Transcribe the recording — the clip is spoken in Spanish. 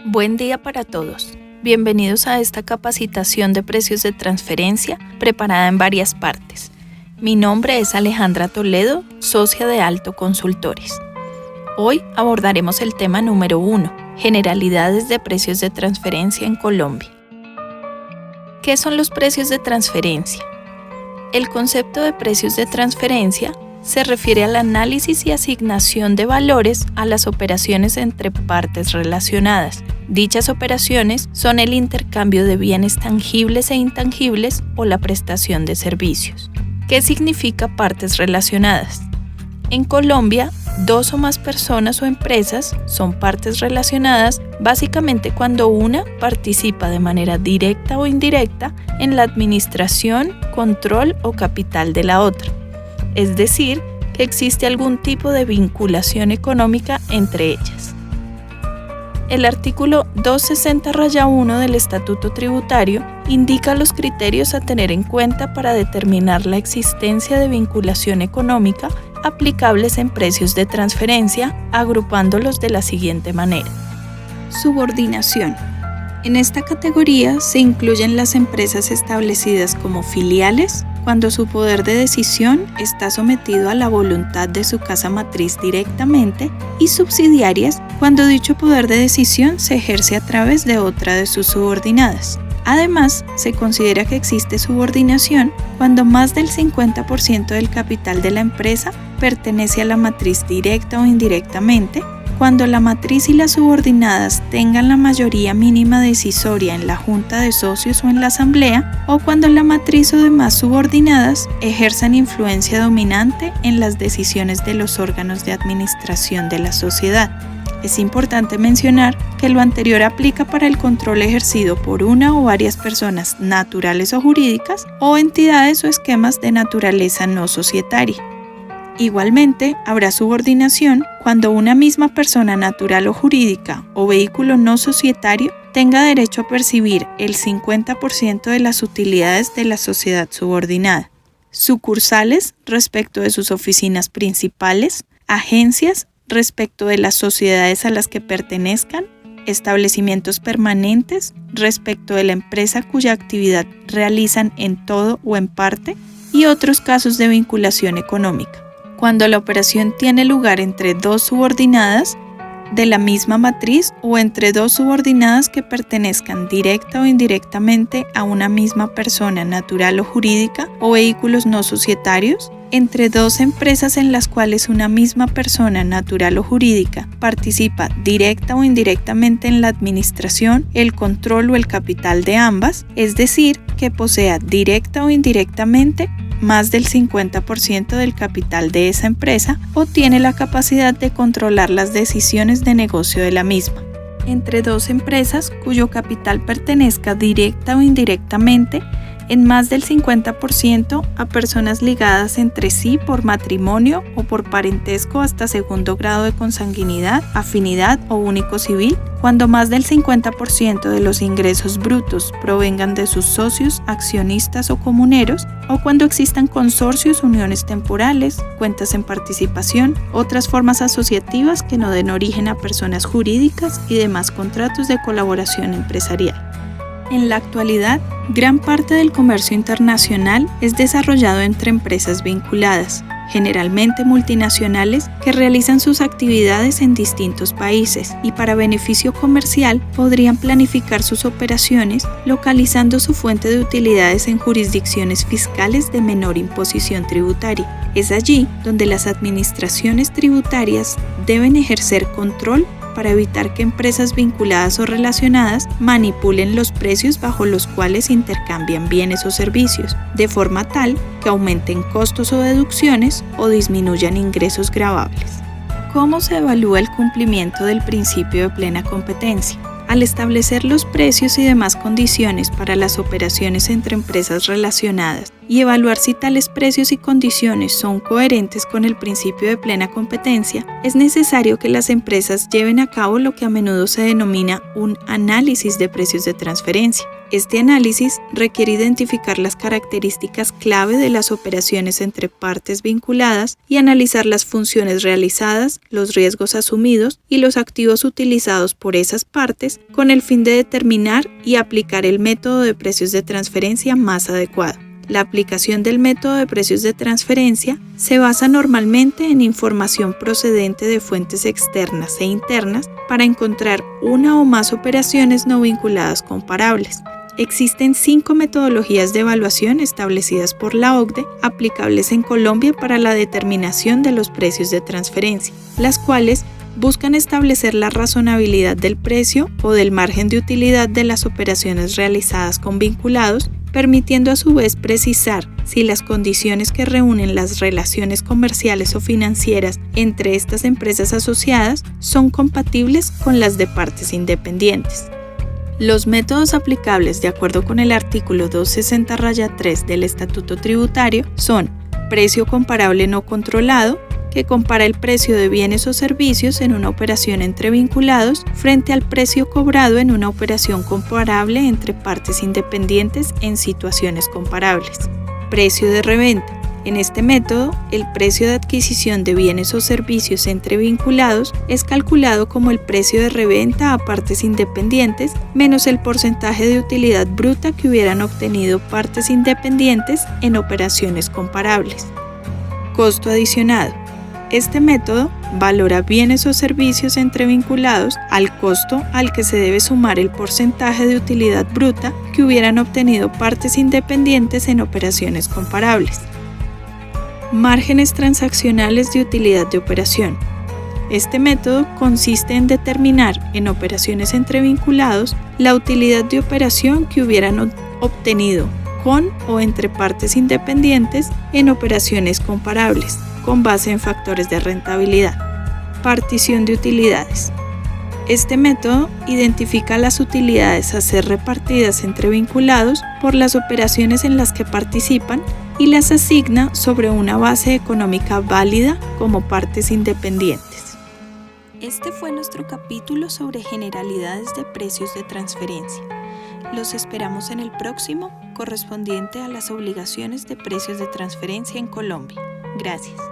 Buen día para todos. Bienvenidos a esta capacitación de precios de transferencia preparada en varias partes. Mi nombre es Alejandra Toledo, socia de Alto Consultores. Hoy abordaremos el tema número 1, generalidades de precios de transferencia en Colombia. ¿Qué son los precios de transferencia? El concepto de precios de transferencia se refiere al análisis y asignación de valores a las operaciones entre partes relacionadas. Dichas operaciones son el intercambio de bienes tangibles e intangibles o la prestación de servicios. ¿Qué significa partes relacionadas? En Colombia, dos o más personas o empresas son partes relacionadas básicamente cuando una participa de manera directa o indirecta en la administración, control o capital de la otra. Es decir, que existe algún tipo de vinculación económica entre ellas. El artículo 260-1 del Estatuto Tributario indica los criterios a tener en cuenta para determinar la existencia de vinculación económica aplicables en precios de transferencia, agrupándolos de la siguiente manera. Subordinación. En esta categoría se incluyen las empresas establecidas como filiales, cuando su poder de decisión está sometido a la voluntad de su casa matriz directamente, y subsidiarias, cuando dicho poder de decisión se ejerce a través de otra de sus subordinadas. Además, se considera que existe subordinación cuando más del 50% del capital de la empresa pertenece a la matriz directa o indirectamente, cuando la matriz y las subordinadas tengan la mayoría mínima decisoria en la junta de socios o en la asamblea, o cuando la matriz o demás subordinadas ejerzan influencia dominante en las decisiones de los órganos de administración de la sociedad. Es importante mencionar que lo anterior aplica para el control ejercido por una o varias personas naturales o jurídicas o entidades o esquemas de naturaleza no societaria. Igualmente, habrá subordinación cuando una misma persona natural o jurídica o vehículo no societario tenga derecho a percibir el 50% de las utilidades de la sociedad subordinada. Sucursales respecto de sus oficinas principales, agencias respecto de las sociedades a las que pertenezcan, establecimientos permanentes respecto de la empresa cuya actividad realizan en todo o en parte, y otros casos de vinculación económica. Cuando la operación tiene lugar entre dos subordinadas de la misma matriz o entre dos subordinadas que pertenezcan directa o indirectamente a una misma persona natural o jurídica o vehículos no societarios, entre dos empresas en las cuales una misma persona natural o jurídica participa directa o indirectamente en la administración, el control o el capital de ambas, es decir, que posea directa o indirectamente más del 50% del capital de esa empresa o tiene la capacidad de controlar las decisiones de negocio de la misma. Entre dos empresas cuyo capital pertenezca directa o indirectamente en más del 50% a personas ligadas entre sí por matrimonio o por parentesco hasta segundo grado de consanguinidad, afinidad o único civil, cuando más del 50% de los ingresos brutos provengan de sus socios, accionistas o comuneros, o cuando existan consorcios, uniones temporales, cuentas en participación, otras formas asociativas que no den origen a personas jurídicas y demás contratos de colaboración empresarial. En la actualidad, gran parte del comercio internacional es desarrollado entre empresas vinculadas, generalmente multinacionales, que realizan sus actividades en distintos países y para beneficio comercial podrían planificar sus operaciones localizando su fuente de utilidades en jurisdicciones fiscales de menor imposición tributaria. Es allí donde las administraciones tributarias deben ejercer control para evitar que empresas vinculadas o relacionadas manipulen los precios bajo los cuales intercambian bienes o servicios, de forma tal que aumenten costos o deducciones o disminuyan ingresos gravables. ¿Cómo se evalúa el cumplimiento del principio de plena competencia? Al establecer los precios y demás condiciones para las operaciones entre empresas relacionadas y evaluar si tales precios y condiciones son coherentes con el principio de plena competencia, es necesario que las empresas lleven a cabo lo que a menudo se denomina un análisis de precios de transferencia. Este análisis requiere identificar las características clave de las operaciones entre partes vinculadas y analizar las funciones realizadas, los riesgos asumidos y los activos utilizados por esas partes con el fin de determinar y aplicar el método de precios de transferencia más adecuado. La aplicación del método de precios de transferencia se basa normalmente en información procedente de fuentes externas e internas para encontrar una o más operaciones no vinculadas comparables. Existen 5 metodologías de evaluación establecidas por la OCDE aplicables en Colombia para la determinación de los precios de transferencia, las cuales buscan establecer la razonabilidad del precio o del margen de utilidad de las operaciones realizadas con vinculados, permitiendo a su vez precisar si las condiciones que reúnen las relaciones comerciales o financieras entre estas empresas asociadas son compatibles con las de partes independientes. Los métodos aplicables de acuerdo con el artículo 260-3 del Estatuto Tributario son precio comparable no controlado, que compara el precio de bienes o servicios en una operación entre vinculados frente al precio cobrado en una operación comparable entre partes independientes en situaciones comparables. Precio de reventa. En este método, el precio de adquisición de bienes o servicios entre vinculados es calculado como el precio de reventa a partes independientes menos el porcentaje de utilidad bruta que hubieran obtenido partes independientes en operaciones comparables. Costo adicionado. Este método valora bienes o servicios entre vinculados al costo al que se debe sumar el porcentaje de utilidad bruta que hubieran obtenido partes independientes en operaciones comparables. Márgenes transaccionales de utilidad de operación. Este método consiste en determinar en operaciones entre vinculados la utilidad de operación que hubieran obtenido con o entre partes independientes en operaciones comparables, con base en factores de rentabilidad. Partición de utilidades. Este método identifica las utilidades a ser repartidas entre vinculados por las operaciones en las que participan y las asigna sobre una base económica válida como partes independientes. Este fue nuestro capítulo sobre generalidades de precios de transferencia. Los esperamos en el próximo, correspondiente a las obligaciones de precios de transferencia en Colombia. Gracias.